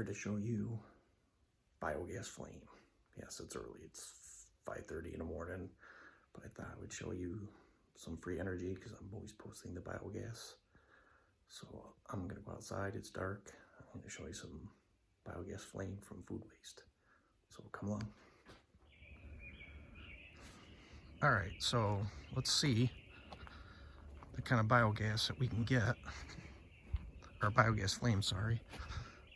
to show you biogas flame. Yes, it's early. It's 5:30 in the morning, but I thought I would show you some free energy because I'm always posting the biogas. So I'm gonna go outside. It's dark. I'm gonna show you some biogas flame from food waste. So come along. All right, so let's see the kind of biogas that we can get, or biogas flame, sorry,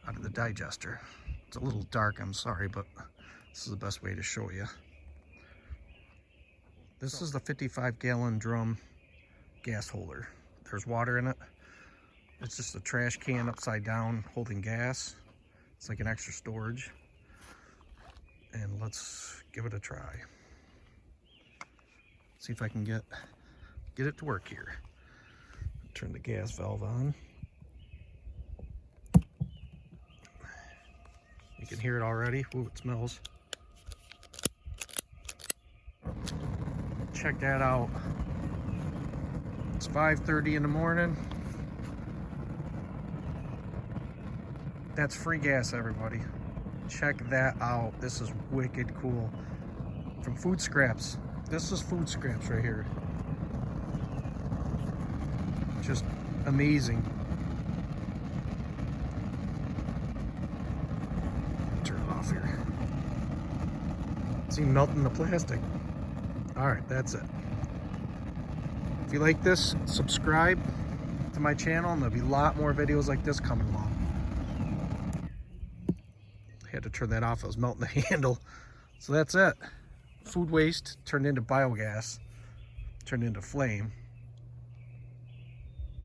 out of the digester. It's a little dark, I'm sorry, but this is the best way to show you. This is the 55-gallon drum gas holder. There's water in it. It's just a trash can upside down holding gas. It's like an extra storage. And let's give it a try. See if I can get it to work here. Turn the gas valve on. You can hear it already. Ooh, it smells. Check that out. It's 5:30 in the morning. That's free gas, everybody. Check that out. This is wicked cool. From food scraps. This is food scraps right here. Just amazing. Turn it off here. See, melting the plastic. All right, that's it. If you like this, subscribe to my channel and there'll be a lot more videos like this coming along. I had to turn that off. I was melting the handle. So that's it. Food waste turned into biogas, turned into flame.